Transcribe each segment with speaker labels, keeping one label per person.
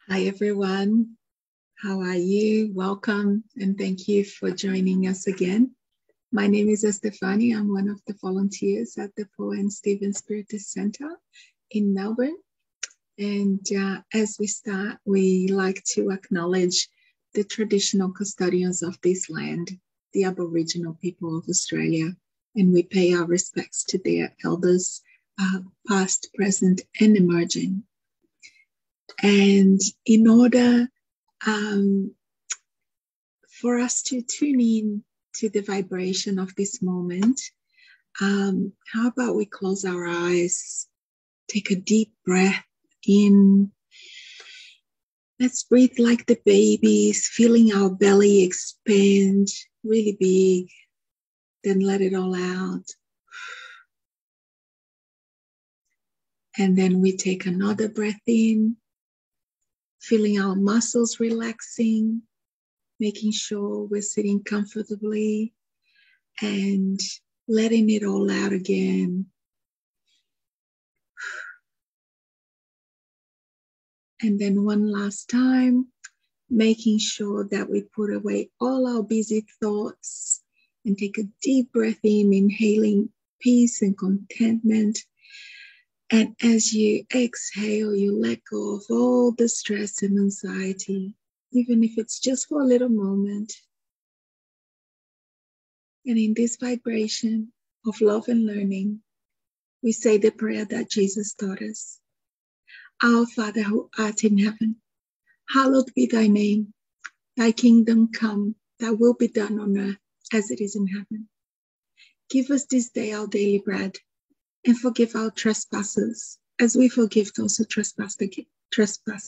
Speaker 1: Hi, everyone. How are you? Welcome and thank you for joining us again. My name is Estefani. I'm one of the volunteers at the Paul and Stephen Spiritus Center in Melbourne. And as we start, we like to acknowledge the traditional custodians of this land, the Aboriginal people of Australia, and we pay our respects to their elders, past, present, and emerging. And in order for us to tune in to the vibration of this moment, how about we close our eyes, take a deep breath in. Let's breathe like the babies, feeling our belly expand really big, then let it all out. And then we take another breath in, feeling our muscles relaxing, making sure we're sitting comfortably and letting it all out again. And then one last time, making sure that we put away all our busy thoughts and take a deep breath in, inhaling peace and contentment. And as you exhale, you let go of all the stress and anxiety, even if it's just for a little moment. And in this vibration of love and learning, we say the prayer that Jesus taught us. Our Father who art in heaven, hallowed be thy name. Thy kingdom come, thy will be done on earth as it is in heaven. Give us this day our daily bread, and forgive our trespasses, as we forgive those who trespass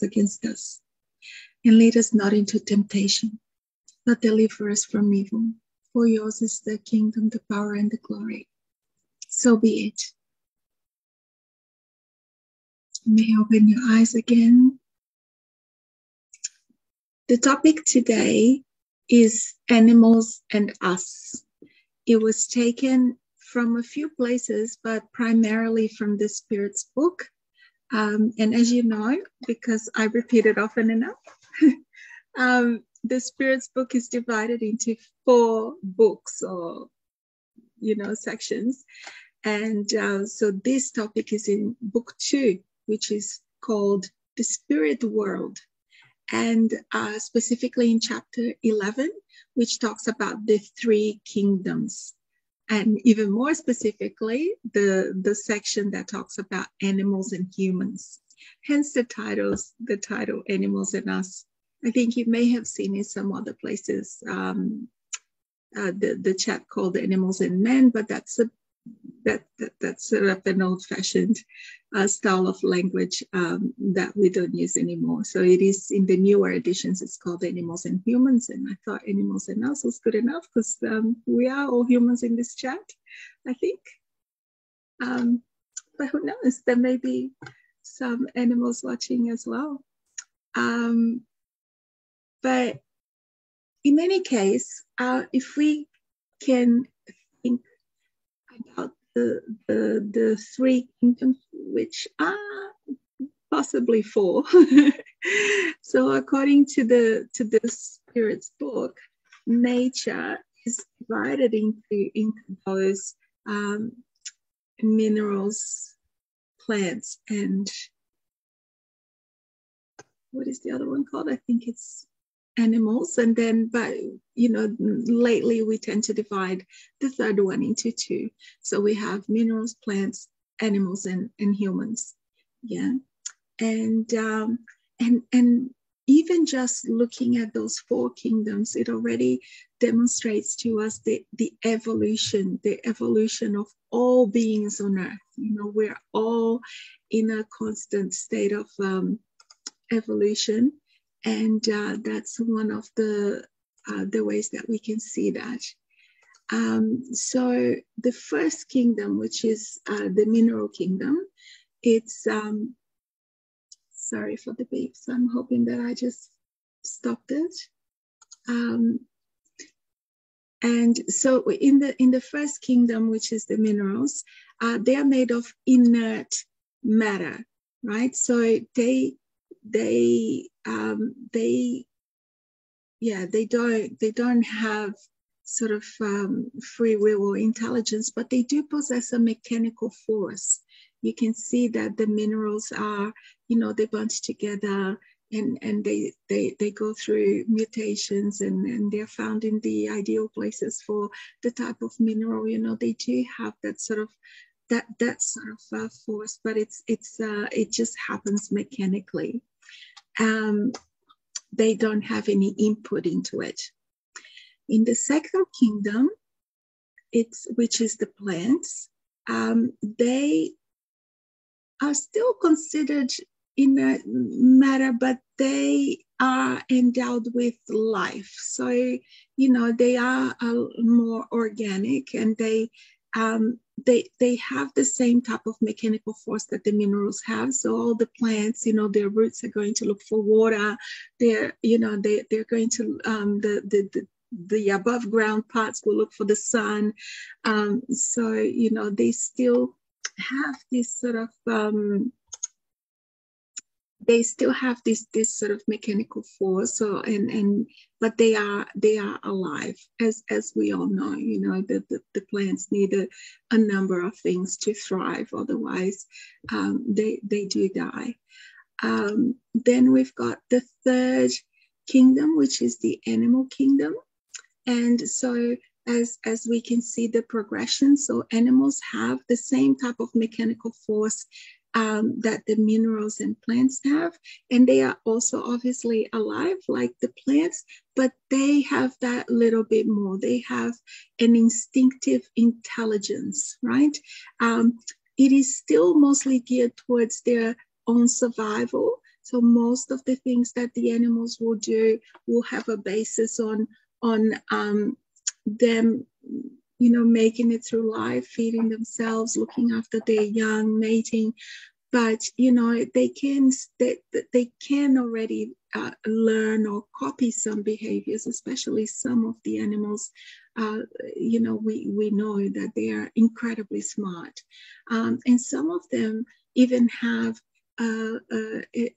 Speaker 1: against us. And lead us not into temptation, but deliver us from evil. For yours is the kingdom, the power, and the glory. So be it. You may open your eyes again. The topic today is animals and us. It was taken from a few places, but primarily from the Spirit's book. And as you know, because I repeat it often enough, the Spirit's book is divided into 4 books or, sections. And so this topic is in book 2, which is called The Spirit World. And specifically in chapter 11, which talks about the 3 kingdoms. And even more specifically, the section that talks about animals and humans. Hence the title Animals and Us. I think you may have seen in some other places the chat called Animals and Men, but that's sort of an old-fashioned style of language that we don't use anymore. So it is in the newer editions, it's called Animals and Humans. And I thought Animals and Us was good enough because we are all humans in this chat, I think. But who knows, there may be some animals watching as well. But in any case, if we can think about the 3 kingdoms, which are possibly 4. So according to the Spirit's book, nature is divided into those minerals, plants, and what is the other one called? I think it's animals. And then, but lately we tend to divide the third one into 2. So we have minerals, plants, animals, and humans. Yeah. And even just looking at those 4 kingdoms, it already demonstrates to us the evolution of all beings on earth. We're all in a constant state of evolution. And that's one of the ways that we can see that. So the first kingdom, which is the mineral kingdom, it's, sorry for the beeps. I'm hoping that I just stopped it. And so in the first kingdom, which is the minerals, they are made of inert matter, right? So they they don't have sort of free will or intelligence, but they do possess a mechanical force. You can see that the minerals are, they bunch together, and they go through mutations, and they're found in the ideal places for the type of mineral. They do have that sort of force, but it just happens mechanically. They don't have any input into it. In the second kingdom, which is the plants, they are still considered in a matter, but they are endowed with life. So, they are more organic, and they have the same type of mechanical force that the minerals have. So all the plants, their roots are going to look for water. They're going to the above ground parts will look for the sun. So they still have this sort of this sort of mechanical force. So but they are alive, as we all know. The plants need a number of things to thrive, otherwise they do die. Then we've got the third kingdom, which is the animal kingdom. And so as we can see the progression, so animals have the same type of mechanical force that the minerals and plants have, and they are also obviously alive like the plants, but they have that little bit more. They have an instinctive intelligence, right? It is still mostly geared towards their own survival. So most of the things that the animals will do will have a basis on them, making it through life, feeding themselves, looking after their young, mating. But they can already learn or copy some behaviors, especially some of the animals. We know that they are incredibly smart, and some of them even have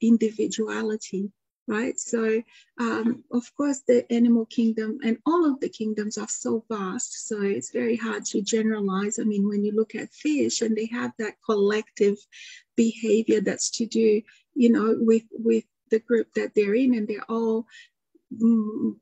Speaker 1: individuality. Right. So, of course, the animal kingdom and all of the kingdoms are so vast. So it's very hard to generalize. I mean, when you look at fish, and they have that collective behavior that's to do, with the group that they're in, and they're all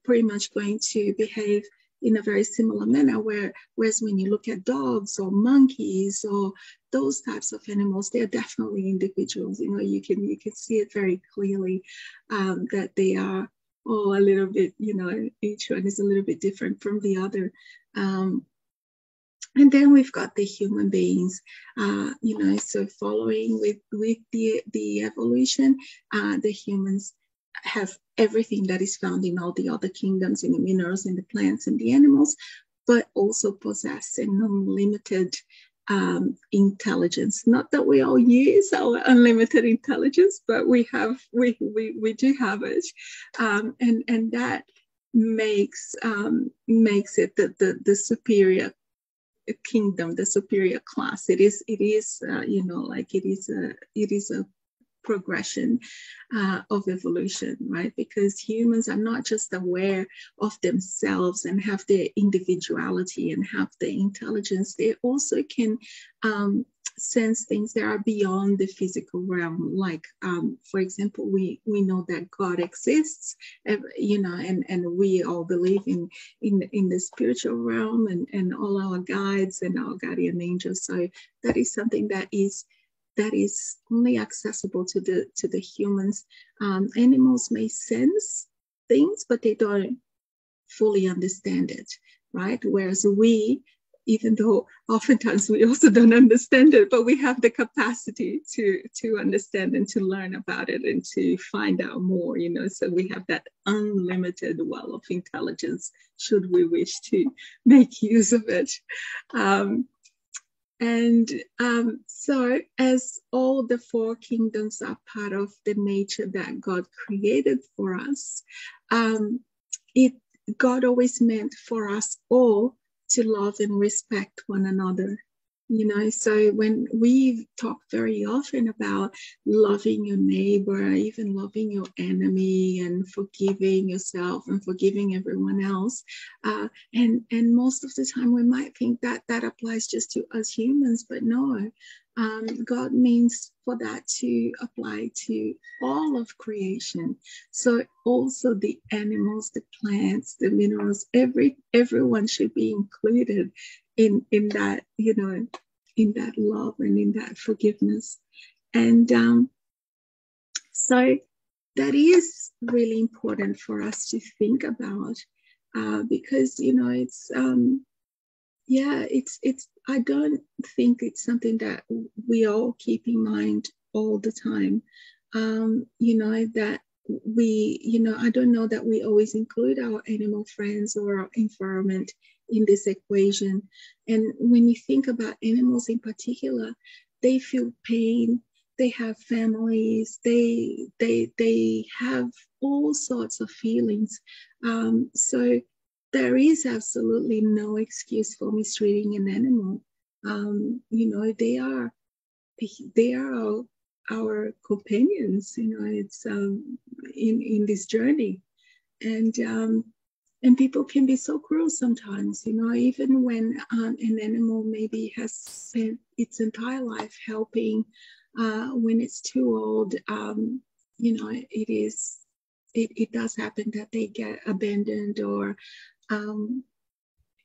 Speaker 1: pretty much going to behave in a very similar manner, whereas when you look at dogs or monkeys or those types of animals, they're definitely individuals. You can see it very clearly that they are all a little bit, each one is a little bit different from the other. And then we've got the human beings, so following with the evolution, the humans have everything that is found in all the other kingdoms, in the minerals, in the plants, and the animals, but also possess an unlimited intelligence. Not that we all use our unlimited intelligence, but we do have it, and that makes it the superior kingdom, the superior class. It is a progression of evolution, right? Because humans are not just aware of themselves and have their individuality and have the intelligence, they also can sense things that are beyond the physical realm. Like, for example, we know that God exists, and we all believe in the spiritual realm and all our guides and our guardian angels. So that is something that is only accessible to the humans. Animals may sense things, but they don't fully understand it, right? Whereas we, even though oftentimes we also don't understand it, but we have the capacity to understand and to learn about it and to find out more, so we have that unlimited well of intelligence, should we wish to make use of it. So as all the four kingdoms are part of the nature that God created for us, God always meant for us all to love and respect one another, So when we talk very often about loving your neighbor, even loving your enemy, and forgiving yourself and forgiving everyone else, and most of the time we might think that that applies just to us humans, but no. God means for that to apply to all of creation. So also the animals, the plants, the minerals, everyone should be included in that, in that love and in that forgiveness. And so that is really important for us to think about, because it's I don't think it's something that we all keep in mind all the time. That I don't know that we always include our animal friends or our environment in this equation. And when you think about animals in particular, they feel pain, they have families, they have all sorts of feelings. So there is absolutely no excuse for mistreating an animal. They are our companions. It's in this journey, and people can be so cruel sometimes. Even when an animal maybe has spent its entire life helping, when it's too old, it does happen that they get abandoned or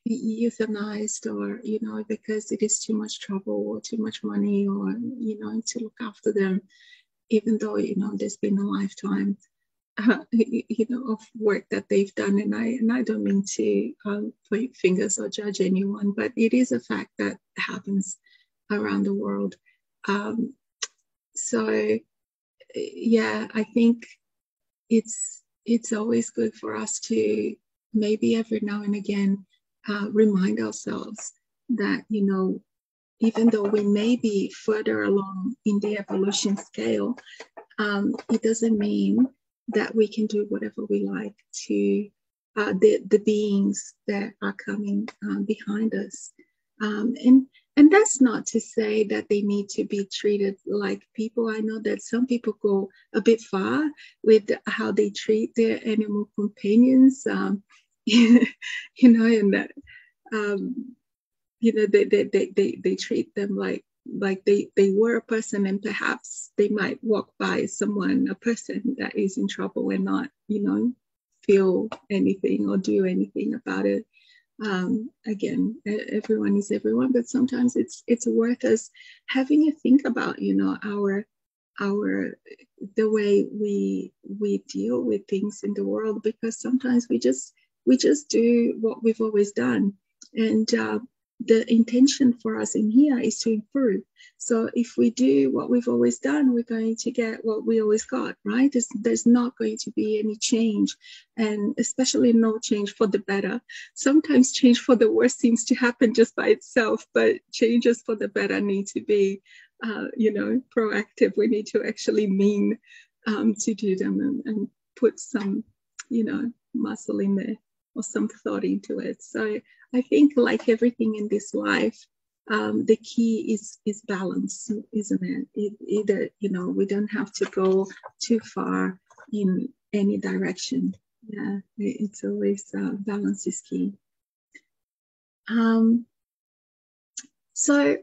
Speaker 1: euthanized, or because it is too much trouble or too much money, or to look after them, even though there's been a lifetime of work that they've done. And I don't mean to point fingers or judge anyone, but it is a fact that happens around the world. So yeah, I think it's always good for us to maybe every now and again remind ourselves that, even though we may be further along in the evolution scale, it doesn't mean that we can do whatever we like to the beings that are coming behind us. And that's not to say that they need to be treated like people. I know that some people go a bit far with how they treat their animal companions, and that, they treat them like they were a person, and perhaps they might walk by a person that is in trouble and not, feel anything or do anything about it. Again, everyone is everyone, but sometimes it's worth us having a think about, the way we deal with things in the world, because sometimes we just do what we've always done, and the intention for us in here is to improve. So if we do what we've always done, we're going to get what we always got, right? There's not going to be any change, and especially no change for the better. Sometimes change for the worse seems to happen just by itself, but changes for the better need to be, proactive. We need to actually mean to do them, and put some, muscle in there, or some thought into it. So I think, like everything in this life, the key is balance, isn't it? Either, we don't have to go too far in any direction. Yeah, it's always balance is key. So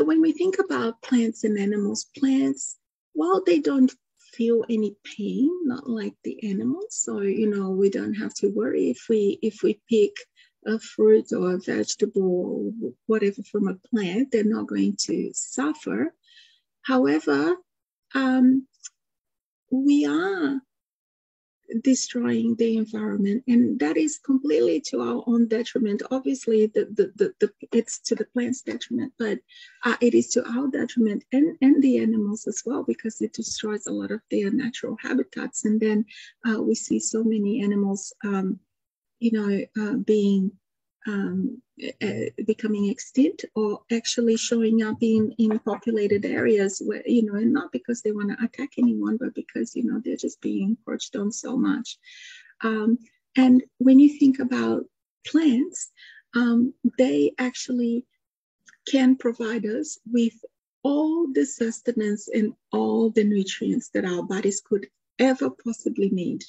Speaker 1: when we think about plants and animals, plants, while they don't feel any pain, not like the animals, so we don't have to worry if we pick a fruit or a vegetable or whatever from a plant, they're not going to suffer. However, we are destroying the environment, and that is completely to our own detriment. Obviously, it's to the plants' detriment, but it is to our detriment, and the animals as well, because it destroys a lot of their natural habitats. And then we see so many animals, being becoming extinct, or actually showing up in populated areas where, and not because they want to attack anyone, but because, they're just being encroached on so much. And when you think about plants, they actually can provide us with all the sustenance and all the nutrients that our bodies could ever possibly need.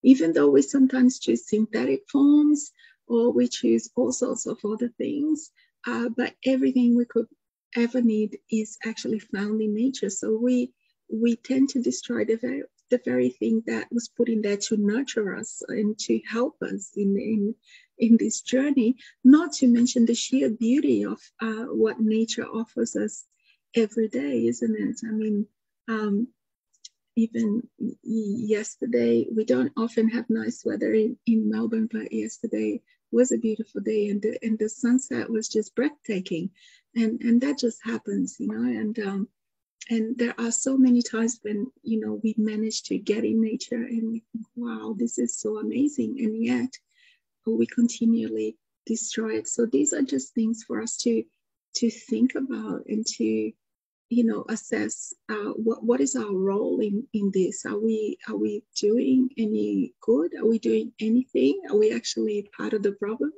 Speaker 1: Even though we sometimes choose synthetic forms or we choose all sorts of other things, but everything we could ever need is actually found in nature. So we tend to destroy the very thing that was put in there to nurture us and to help us in this journey, not to mention the sheer beauty of what nature offers us every day, isn't it? I mean, even yesterday, we don't often have nice weather in Melbourne, but yesterday was a beautiful day, and the sunset was just breathtaking, and that just happens, you know. And there are so many times when, you know, we manage to get in nature and we think, wow, this is so amazing, and yet we continually destroy it. So these are just things for us to think about and to, you know, assess what is our role in this. Are we doing any good? Are we doing anything? Are we actually part of the problem?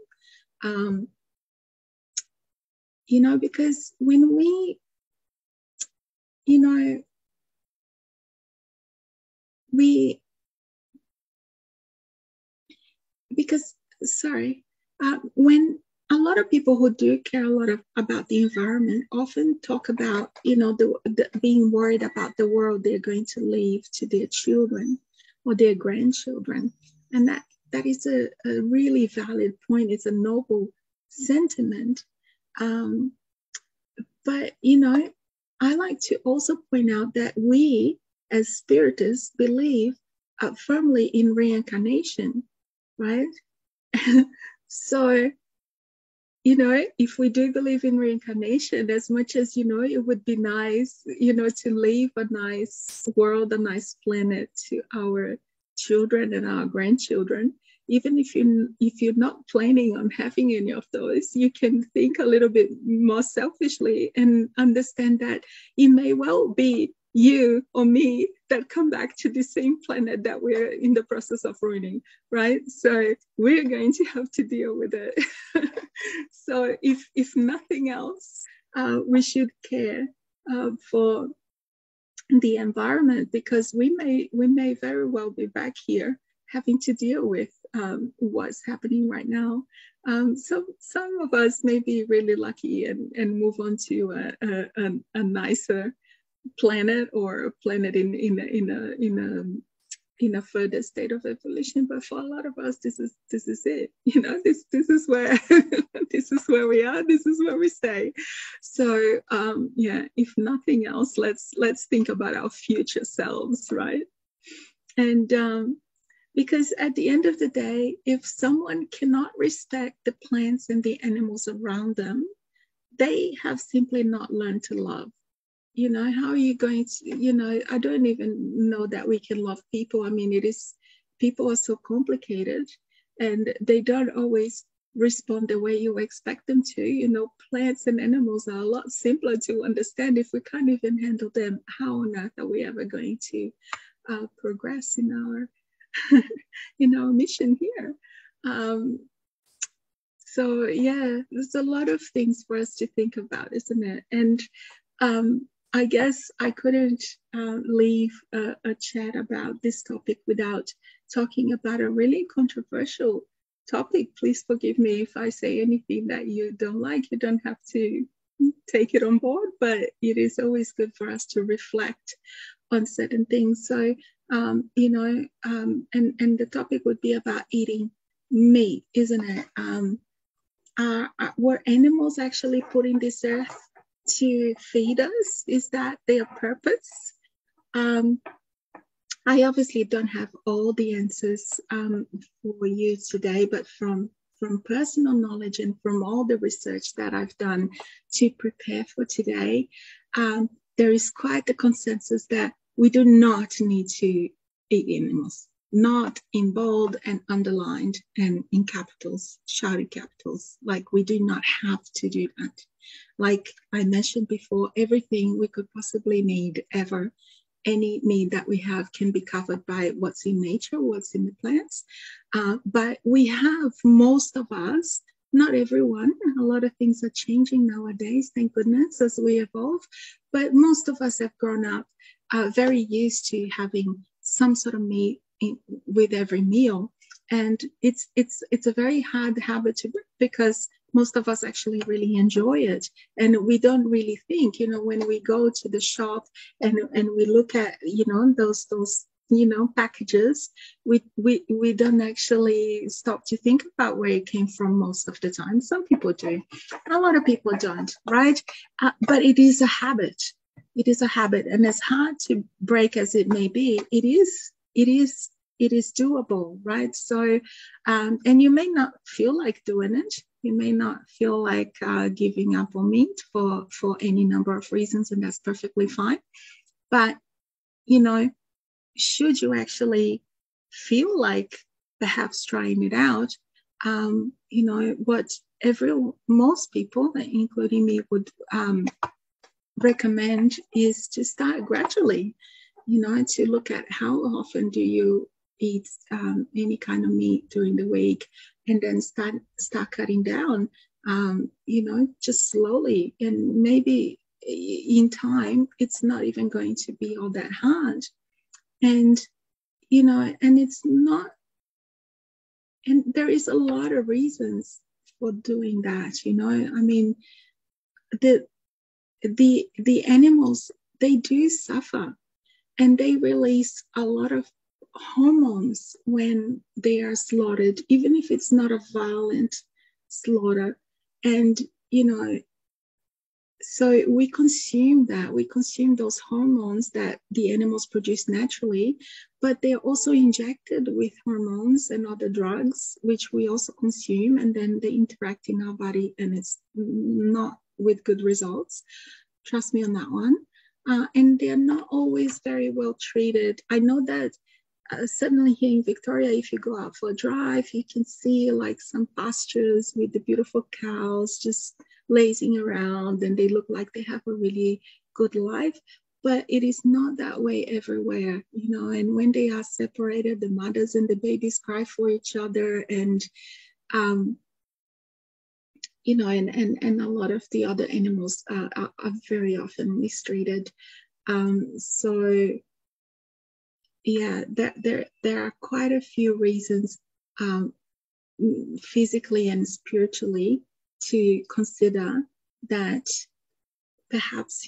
Speaker 1: You know, because when we, you know, when a lot of people who do care a lot about the environment often talk about, you know, the being worried about the world they're going to leave to their children or their grandchildren. And that is a really valid point. It's a noble sentiment. But, you know, I like to also point out that we as spiritists believe firmly in reincarnation, right? So, you know, if we do believe in reincarnation, as much as, you know, it would be nice, you know, to leave a nice world, a nice planet to our children and our grandchildren, even if you're not planning on having any of those, you can think a little bit more selfishly and understand that it may well be you or me that come back to the same planet that we're in the process of ruining, right? So we're going to have to deal with it. So if nothing else, we should care for the environment, because we may very well be back here having to deal with what's happening right now. So some of us may be really lucky and move on to a nicer planet, or a planet in a further state of evolution. But for a lot of us, this is it. You know, this is where this is where we are. This is where we stay. So yeah, if nothing else, let's think about our future selves, right? And because at the end of the day, if someone cannot respect the plants and the animals around them, they have simply not learned to love. You know, how are you going to, you know, I don't even know that we can love people. I mean, people are so complicated and they don't always respond the way you expect them to. You know, plants and animals are a lot simpler to understand. If we can't even handle them, how on earth are we ever going to progress in our mission here? So yeah, there's a lot of things for us to think about, isn't it? And I guess I couldn't leave a chat about this topic without talking about a really controversial topic. Please forgive me if I say anything that you don't like. You don't have to take it on board, but it is always good for us to reflect on certain things. So, and the topic would be about eating meat, isn't it? Were animals actually put in this earth to feed us? Is that their purpose? I obviously don't have all the answers for you today, but from personal knowledge and from all the research that I've done to prepare for today, there is quite the consensus that we do not need to eat animals, not in bold and underlined and in capitals, shouted capitals. Like, we do not have to do that. Like I mentioned before, everything we could possibly need ever, any need that we have can be covered by what's in nature, what's in the plants. But we have, most of us, not everyone. A lot of things are changing nowadays, thank goodness, as we evolve. But most of us have grown up very used to having some sort of meat with every meal. And it's a very hard habit to break because most of us actually really enjoy it. And we don't really think, when we go to the shop and we look at, those packages, we don't actually stop to think about where it came from most of the time. Some people do, a lot of people don't, right? But it is a habit. It is a habit, and as hard to break as it may be, it is doable, right? So, and you may not feel like doing it. You may not feel like giving up on meat for any number of reasons, and that's perfectly fine. But, should you actually feel like perhaps trying it out, what most people, including me, would recommend is to start gradually, to look at how often do you eat any kind of meat during the week, and then start cutting down, just slowly. And maybe in time, it's not even going to be all that hard. And, and it's not, and there is a lot of reasons for doing that, I mean, the animals, they do suffer, and they release a lot of hormones when they are slaughtered, even if it's not a violent slaughter. And, so we consume those hormones that the animals produce naturally, but they're also injected with hormones and other drugs, which we also consume, and then they interact in our body, and it's not with good results. Trust me on that one. And they're not always very well treated. I know that certainly here in Victoria, if you go out for a drive, you can see like some pastures with the beautiful cows just lazing around, and they look like they have a really good life. But it is not that way everywhere, and when they are separated, the mothers and the babies cry for each other, and and a lot of the other animals are very often mistreated. So yeah, there are quite a few reasons, physically and spiritually, to consider that perhaps,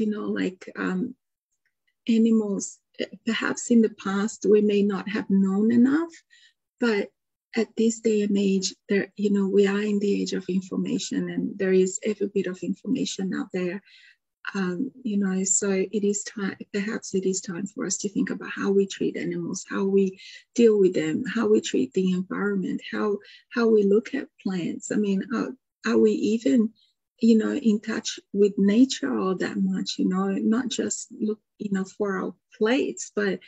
Speaker 1: animals, perhaps in the past we may not have known enough, but at this day and age, there, we are in the age of information, and there is every bit of information out there. So it is time, perhaps it is time for us to think about how we treat animals, how we deal with them, how we treat the environment, how we look at plants. I mean, are we even, in touch with nature all that much, not just look, for our plates, but,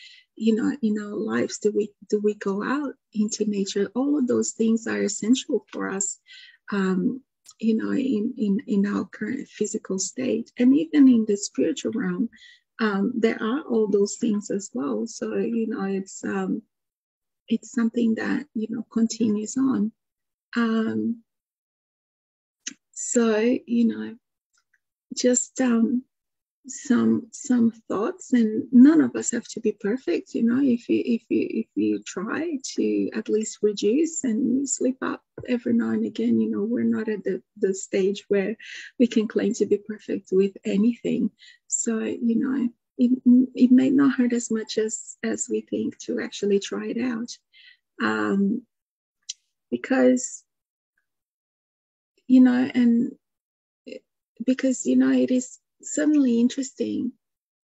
Speaker 1: in our lives, do we go out into nature? All of those things are essential for us, in our current physical state. And even in the spiritual realm, there are all those things as well. So, it's something that, continues on. So, just some thoughts, and none of us have to be perfect. If you try to at least reduce and slip up every now and again, we're not at the stage where we can claim to be perfect with anything. So, it may not hurt as much as we think to actually try it out, because and because it is certainly interesting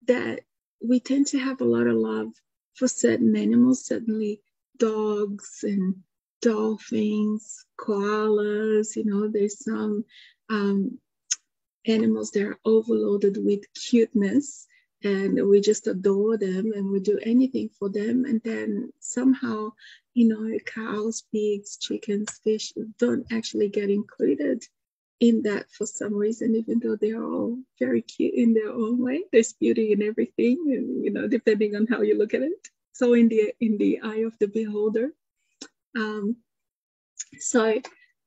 Speaker 1: that we tend to have a lot of love for certain animals, certainly dogs and dolphins, koalas. There's some animals that are overloaded with cuteness, and we just adore them, and we do anything for them. And then somehow, cows, pigs, chickens, fish don't actually get included in that for some reason, even though they are all very cute in their own way. There's beauty in everything, and depending on how you look at it. So in the eye of the beholder. So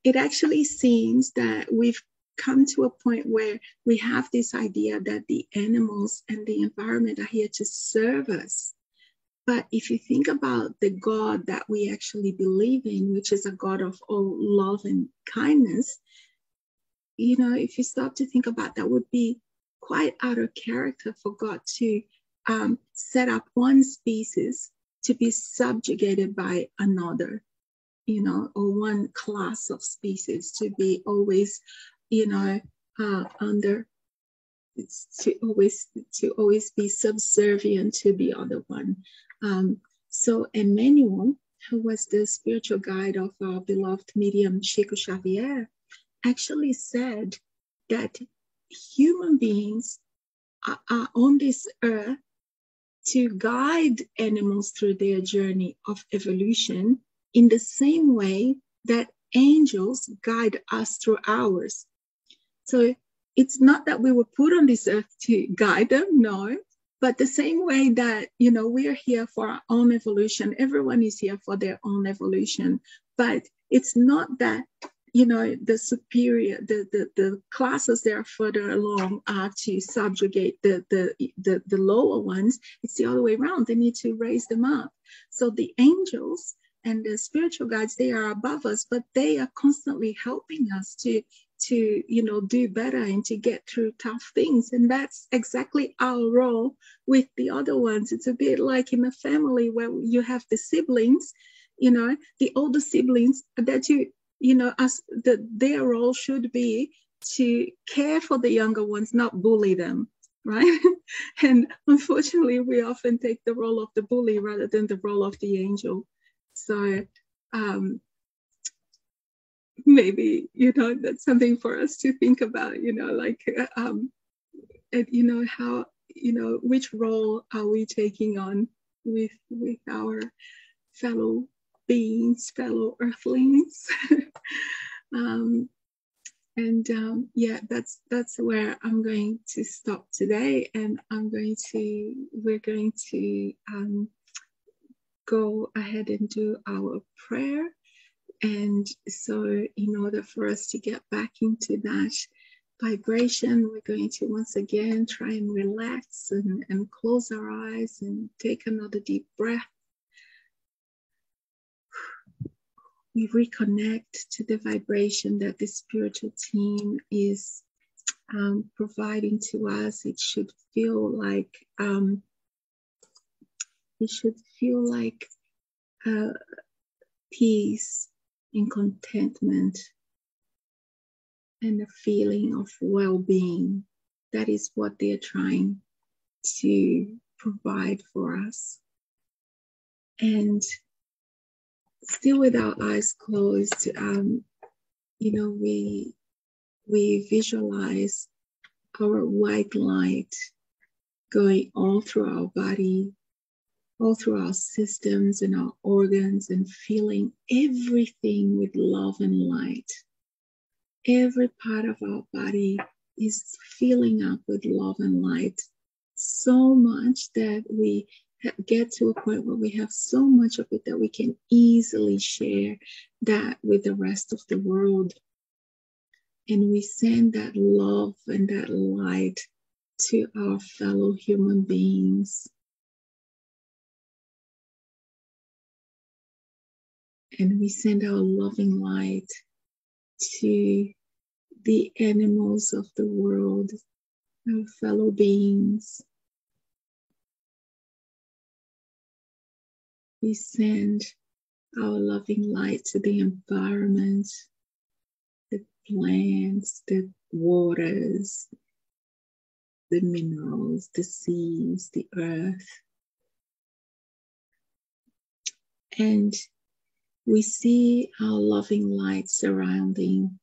Speaker 1: it actually seems that we've come to a point where we have this idea that the animals and the environment are here to serve us. But if you think about the God that we actually believe in, which is a God of all love and kindness, if you stop to think about that, would be quite out of character for God to set up one species to be subjugated by another, or one class of species to be always, under, to always be subservient to the other one. So Emmanuel, who was the spiritual guide of our beloved medium Chico Xavier, actually said that human beings are on this earth to guide animals through their journey of evolution in the same way that angels guide us through ours. So it's not that we were put on this earth to guide them, no, but the same way that, we are here for our own evolution. Everyone is here for their own evolution, but it's not that, the superior, the classes that are further along are to subjugate the lower ones. It's the other way around. They need to raise them up. So the angels and the spiritual guides, they are above us, but they are constantly helping us to do better and to get through tough things. And that's exactly our role with the other ones. It's a bit like in a family where you have the siblings, the older siblings that their role should be to care for the younger ones, not bully them, right? And unfortunately, we often take the role of the bully rather than the role of the angel. So maybe, that's something for us to think about, how, which role are we taking on with our fellow beings, fellow earthlings. That's where I'm going to stop today, and we're going to go ahead and do our prayer. And so in order for us to get back into that vibration, we're going to once again try and relax and close our eyes and take another deep breath. We reconnect to the vibration that the spiritual team is providing to us. It should feel like peace and contentment and a feeling of well-being. That is what they're trying to provide for us. And still with our eyes closed, we visualize our white light going all through our body, all through our systems and our organs, and feeling everything with love and light. Every part of our body is filling up with love and light, so much that we get to a point where we have so much of it that we can easily share that with the rest of the world. And we send that love and that light to our fellow human beings. And we send our loving light to the animals of the world, our fellow beings. We send our loving light to the environment, the plants, the waters, the minerals, the seas, the earth. And we see our loving light surrounding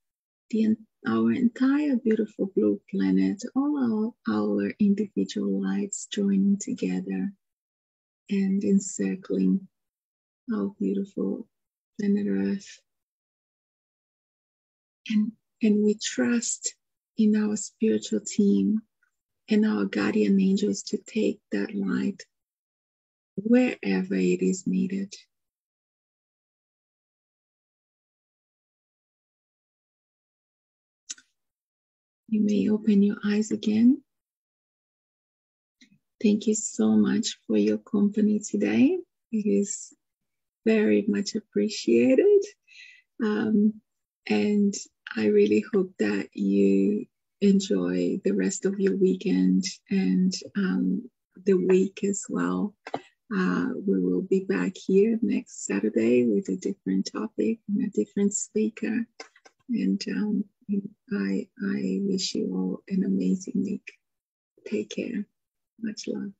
Speaker 1: our entire beautiful blue planet, all our individual lights joining together and encircling our beautiful planet Earth. And we trust in our spiritual team and our guardian angels to take that light wherever it is needed. You may open your eyes again. Thank you so much for your company today. It is very much appreciated. And I really hope that you enjoy the rest of your weekend and the week as well. We will be back here next Saturday with a different topic and a different speaker. And I wish you all an amazing week. Take care. Much love.